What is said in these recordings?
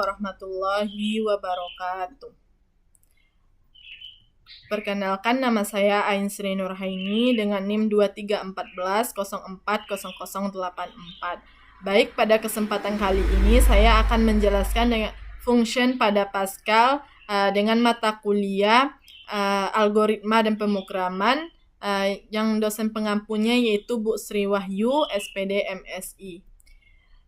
warahmatullahi wabarakatuh. Perkenalkan, nama saya Ain Sri Nurhaini dengan NIM 2314040084. Baik, pada kesempatan kali ini saya akan menjelaskan dengan function pada Pascal dengan mata kuliah algoritma dan pemrograman yang dosen pengampunya yaitu Bu Sri Wahyu, SPD MSI.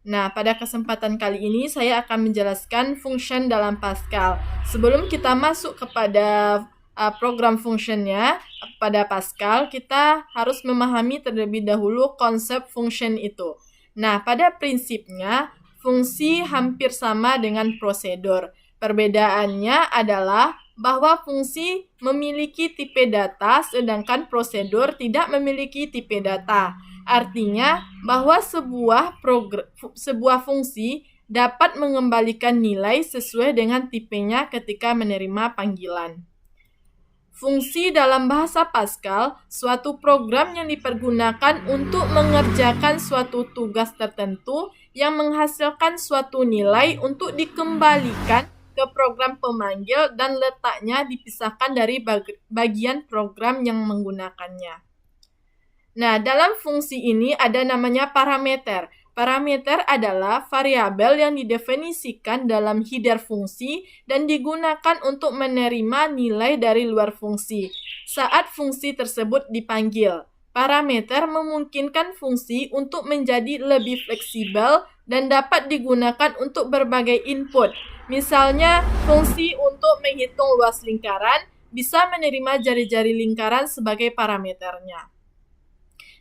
Nah, pada kesempatan kali ini saya akan menjelaskan function dalam Pascal. Sebelum kita masuk kepada program functionnya pada Pascal, kita harus memahami terlebih dahulu konsep function itu. Nah, pada prinsipnya, fungsi hampir sama dengan prosedur. Perbedaannya adalah bahwa fungsi memiliki tipe data, sedangkan prosedur tidak memiliki tipe data. Artinya bahwa sebuah fungsi dapat mengembalikan nilai sesuai dengan tipenya ketika menerima panggilan. Fungsi dalam bahasa Pascal, suatu program yang dipergunakan untuk mengerjakan suatu tugas tertentu yang menghasilkan suatu nilai untuk dikembalikan ke program pemanggil dan letaknya dipisahkan dari bagian program yang menggunakannya. Nah, dalam fungsi ini ada namanya parameter. Parameter adalah variabel yang didefinisikan dalam header fungsi dan digunakan untuk menerima nilai dari luar fungsi saat fungsi tersebut dipanggil. Parameter memungkinkan fungsi untuk menjadi lebih fleksibel dan dapat digunakan untuk berbagai input. Misalnya, fungsi untuk menghitung luas lingkaran bisa menerima jari-jari lingkaran sebagai parameternya.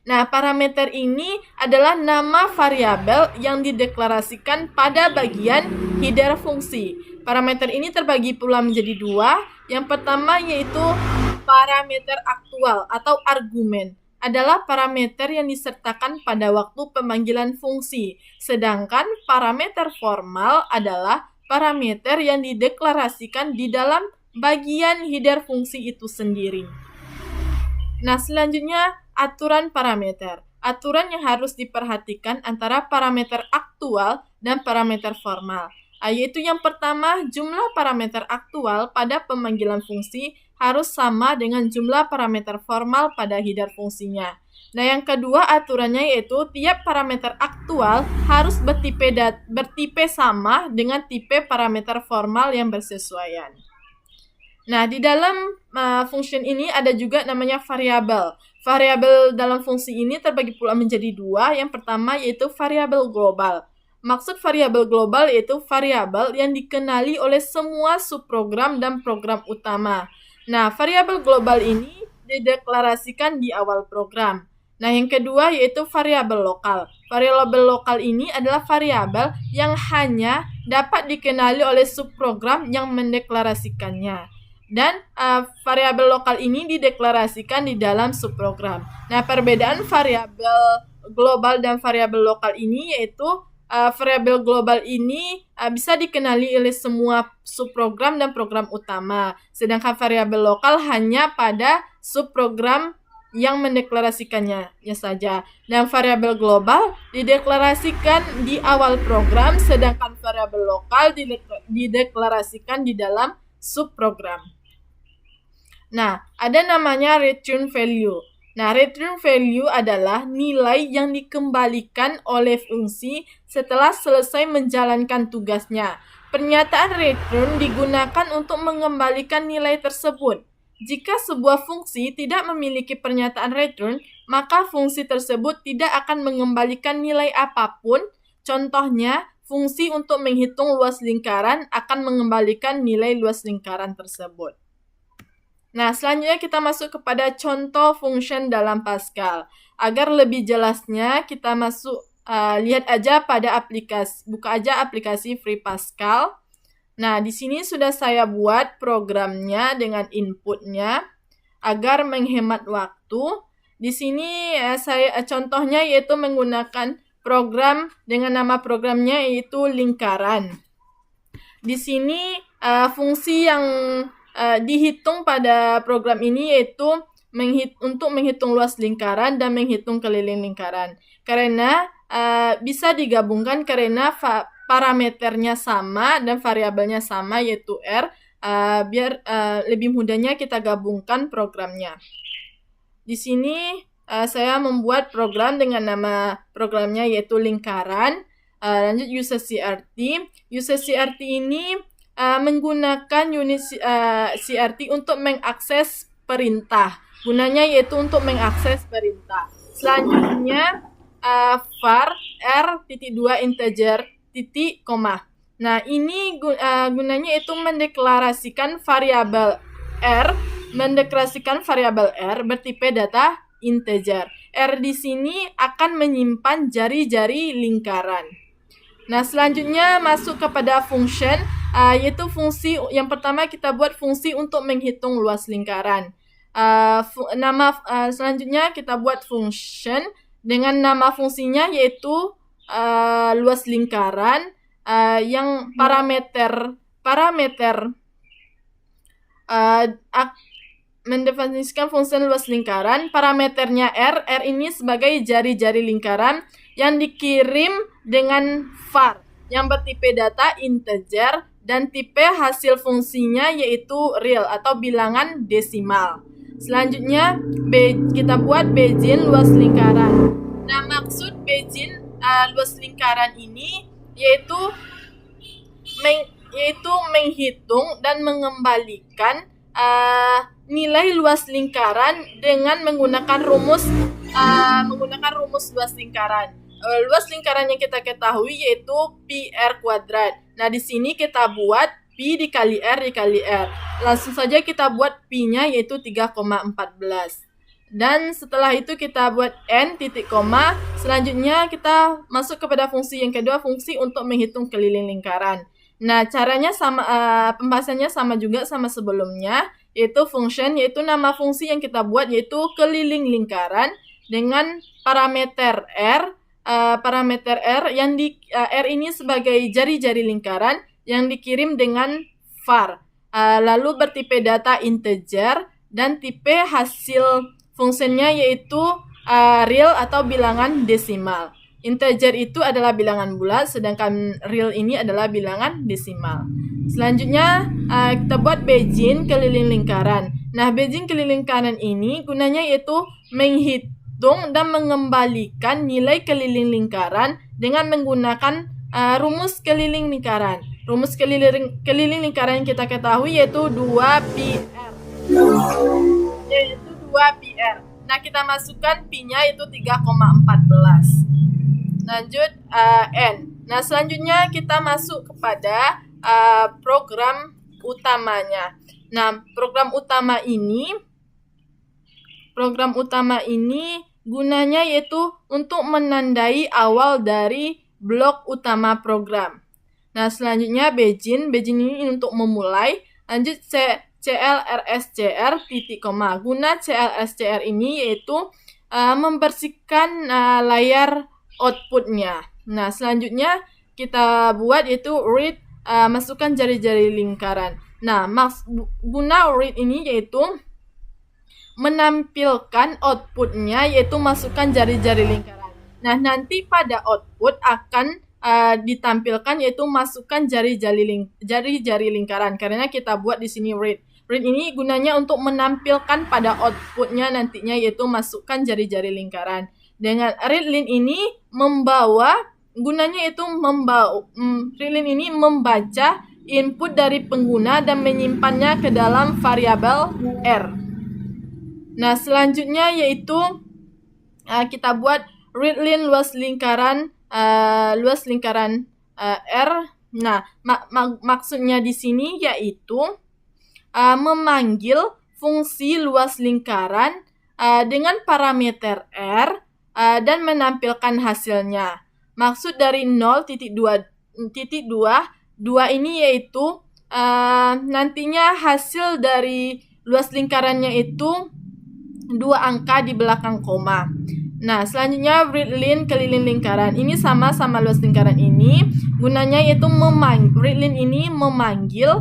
Nah, parameter ini adalah nama variabel yang dideklarasikan pada bagian header fungsi. Parameter ini terbagi pula menjadi dua. Yang pertama yaitu parameter aktual atau argumen. Adalah parameter yang disertakan pada waktu pemanggilan fungsi. Sedangkan parameter formal adalah parameter yang dideklarasikan di dalam bagian header fungsi itu sendiri. Nah, selanjutnya aturan parameter. Aturan yang harus diperhatikan antara parameter aktual dan parameter formal. Yaitu yang pertama, jumlah parameter aktual pada pemanggilan fungsi harus sama dengan jumlah parameter formal pada header fungsinya. Nah, yang kedua aturannya yaitu tiap parameter aktual harus bertipe sama dengan tipe parameter formal yang bersesuaian. Nah, di dalam function ini ada juga namanya variabel. Variabel dalam fungsi ini terbagi pula menjadi dua. Yang pertama yaitu variabel global. Maksud variabel global yaitu variabel yang dikenali oleh semua subprogram dan program utama. Nah, variabel global ini dideklarasikan di awal program. Nah, yang kedua yaitu variabel lokal. Variabel lokal ini adalah variabel yang hanya dapat dikenali oleh subprogram yang mendeklarasikannya. Dan variabel lokal ini dideklarasikan di dalam subprogram. Nah, perbedaan variabel global dan variabel lokal ini yaitu variabel global ini bisa dikenali oleh semua subprogram dan program utama, sedangkan variabel lokal hanya pada subprogram yang mendeklarasikannya saja. Dan variabel global dideklarasikan di awal program, sedangkan variabel lokal dideklarasikan di dalam subprogram. Nah, ada namanya return value. Nah, return value adalah nilai yang dikembalikan oleh fungsi setelah selesai menjalankan tugasnya. Pernyataan return digunakan untuk mengembalikan nilai tersebut. Jika sebuah fungsi tidak memiliki pernyataan return, maka fungsi tersebut tidak akan mengembalikan nilai apapun. Contohnya, fungsi untuk menghitung luas lingkaran akan mengembalikan nilai luas lingkaran tersebut. Nah, selanjutnya kita masuk kepada contoh function dalam Pascal. Agar lebih jelasnya, kita lihat aja pada buka aja aplikasi Free Pascal. Nah, di sini sudah saya buat programnya dengan inputnya agar menghemat waktu. Di sini contohnya yaitu menggunakan program dengan nama programnya yaitu lingkaran. Di sini fungsi yang dihitung pada program ini yaitu untuk menghitung luas lingkaran dan menghitung keliling lingkaran. Karena bisa digabungkan karena parameternya sama dan variabelnya sama, yaitu R. Biar lebih mudahnya kita gabungkan programnya. Di sini saya membuat program dengan nama programnya yaitu lingkaran. Lanjut user CRT. User CRT ini menggunakan unit CRT untuk mengakses perintah. Gunanya yaitu untuk mengakses perintah. Selanjutnya var r.2 integer titik koma. Nah, ini gunanya itu mendeklarasikan variabel R bertipe data integer. R di sini akan menyimpan jari-jari lingkaran. Nah, selanjutnya masuk kepada function, yaitu fungsi yang pertama kita buat fungsi untuk menghitung luas lingkaran. Selanjutnya kita buat function dengan nama fungsinya yaitu luas lingkaran yang parameter mendefinisikan fungsi luas lingkaran. Parameternya R ini sebagai jari-jari lingkaran yang dikirim dengan var yang bertipe data integer dan tipe hasil fungsinya yaitu real atau bilangan desimal. Selanjutnya kita buat Bayesian luas lingkaran. Nah, maksud Bayesian luas lingkaran ini yaitu menghitung dan mengembalikan nilai luas lingkaran dengan menggunakan rumus luas lingkaran. Luas lingkaran yang kita ketahui yaitu pi r kuadrat. Nah, di sini kita buat pi dikali r dikali r. Langsung saja kita buat pi-nya yaitu 3,14. Dan setelah itu kita buat n titik koma. Selanjutnya kita masuk kepada fungsi yang kedua, fungsi untuk menghitung keliling lingkaran. Nah, caranya sama, pembahasannya sama juga sama sebelumnya, yaitu function, yaitu nama fungsi yang kita buat yaitu keliling lingkaran dengan parameter R. Parameter R yang R ini sebagai jari-jari lingkaran yang dikirim dengan var. Lalu bertipe data integer dan tipe hasil fungsinya yaitu real atau bilangan desimal. Integer itu adalah bilangan bulat, sedangkan real ini adalah bilangan desimal. Selanjutnya kita buat Bayesian keliling lingkaran. Nah, Bayesian keliling lingkaran ini gunanya yaitu menghitung dan mengembalikan nilai keliling lingkaran dengan menggunakan rumus keliling lingkaran. Rumus keliling lingkaran yang kita ketahui yaitu 2πr. Nah, kita masukkan pi-nya yaitu 3,14. Lanjut n. Nah, selanjutnya kita masuk kepada program utamanya. Nah, program utama ini gunanya yaitu untuk menandai awal dari blok utama program. Nah, selanjutnya Bayesian ini untuk memulai. Lanjut CLRSCR titik koma. Guna CLRSCR ini yaitu membersihkan layar outputnya. Nah, selanjutnya kita buat yaitu read, masukkan jari-jari lingkaran. Nah, guna read ini yaitu menampilkan outputnya yaitu masukkan jari-jari lingkaran. Nah, nanti pada output akan ditampilkan yaitu masukkan jari-jari lingkaran karena kita buat di sini read. Read ini gunanya untuk menampilkan pada outputnya nantinya yaitu masukkan jari-jari lingkaran. Dengan readline ini readline ini membaca input dari pengguna dan menyimpannya ke dalam variabel R. Nah, selanjutnya yaitu kita buat readline luas lingkaran R. Nah, maksudnya di sini yaitu memanggil fungsi luas lingkaran dengan parameter R dan menampilkan hasilnya. Maksud dari 0.2 ini yaitu nantinya hasil dari luas lingkarannya itu 2 angka di belakang koma. Nah, selanjutnya readline keliling lingkaran. Ini sama luas lingkaran ini. Gunanya yaitu readline ini memanggil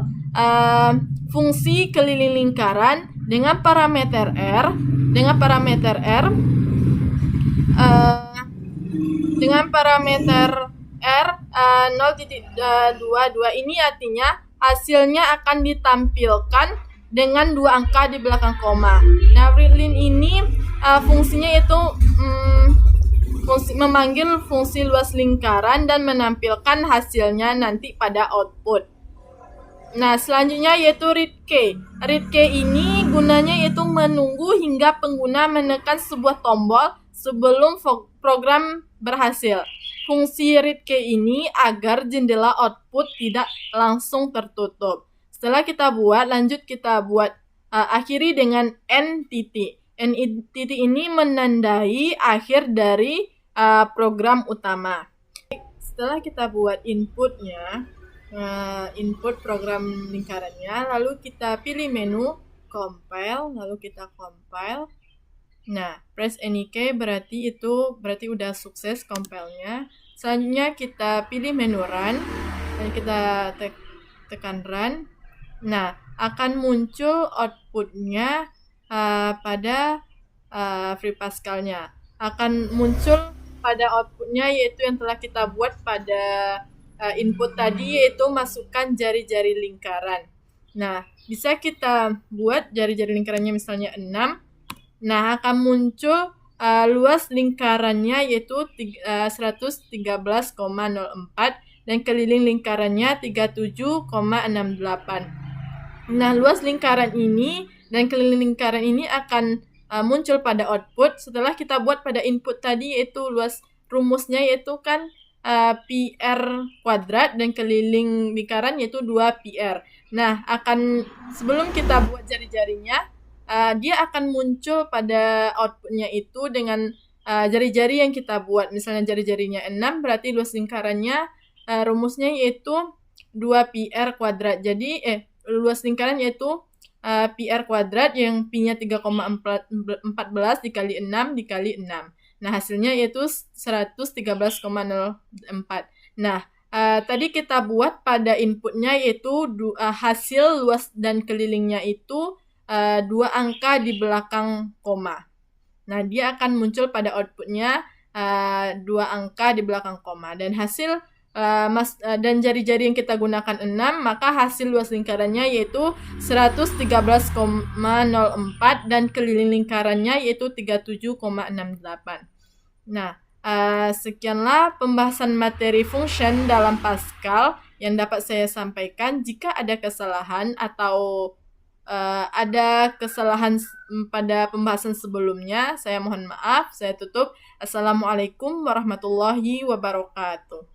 fungsi keliling lingkaran dengan parameter R 0.22 ini artinya hasilnya akan ditampilkan dengan 2 angka di belakang koma. Nah, readline ini fungsinya itu memanggil fungsi luas lingkaran dan menampilkan hasilnya nanti pada output. Nah, selanjutnya yaitu readkey. Readkey ini gunanya yaitu menunggu hingga pengguna menekan sebuah tombol sebelum program berhasil. Fungsi readkey ini agar jendela output tidak langsung tertutup. Setelah kita buat, lanjut kita buat akhiri dengan N titik. N titik ini menandai akhir dari program utama. Setelah kita buat inputnya, input program lingkarannya, lalu kita pilih menu compile, lalu kita compile. Nah, press any key berarti udah sukses compile-nya. Selanjutnya kita pilih menu run dan kita tekan run. Nah, akan muncul outputnya pada Free Pascal-nya. Akan muncul pada outputnya yaitu yang telah kita buat pada input tadi, yaitu masukkan jari-jari lingkaran. Nah, bisa kita buat jari-jari lingkarannya misalnya 6. Nah, akan muncul luas lingkarannya yaitu 113,04 dan keliling lingkarannya 37,68. Nah, luas lingkaran ini dan keliling lingkaran ini akan muncul pada output setelah kita buat pada input tadi, yaitu luas rumusnya yaitu kan PR kuadrat dan keliling lingkaran yaitu 2PR. Nah, sebelum kita buat jari-jarinya, dia akan muncul pada outputnya itu dengan jari-jari yang kita buat. Misalnya jari-jarinya 6, berarti luas lingkarannya rumusnya yaitu 2PR kuadrat. Jadi luas lingkaran yaitu PR kuadrat yang Pi-nya 3,14 dikali 6 dikali 6. Nah, hasilnya yaitu 113,04. Nah, tadi kita buat pada inputnya yaitu hasil luas dan kelilingnya itu 2 angka di belakang koma. Nah, dia akan muncul pada outputnya 2 angka di belakang koma. Dan hasil dan jari-jari yang kita gunakan 6, maka hasil luas lingkarannya yaitu 113,04 dan keliling lingkarannya yaitu 37,68. Nah, sekianlah pembahasan materi function dalam Pascal yang dapat saya sampaikan. Jika ada kesalahan atau ada kesalahan pada pembahasan sebelumnya, saya mohon maaf. Saya tutup. Assalamualaikum warahmatullahi wabarakatuh.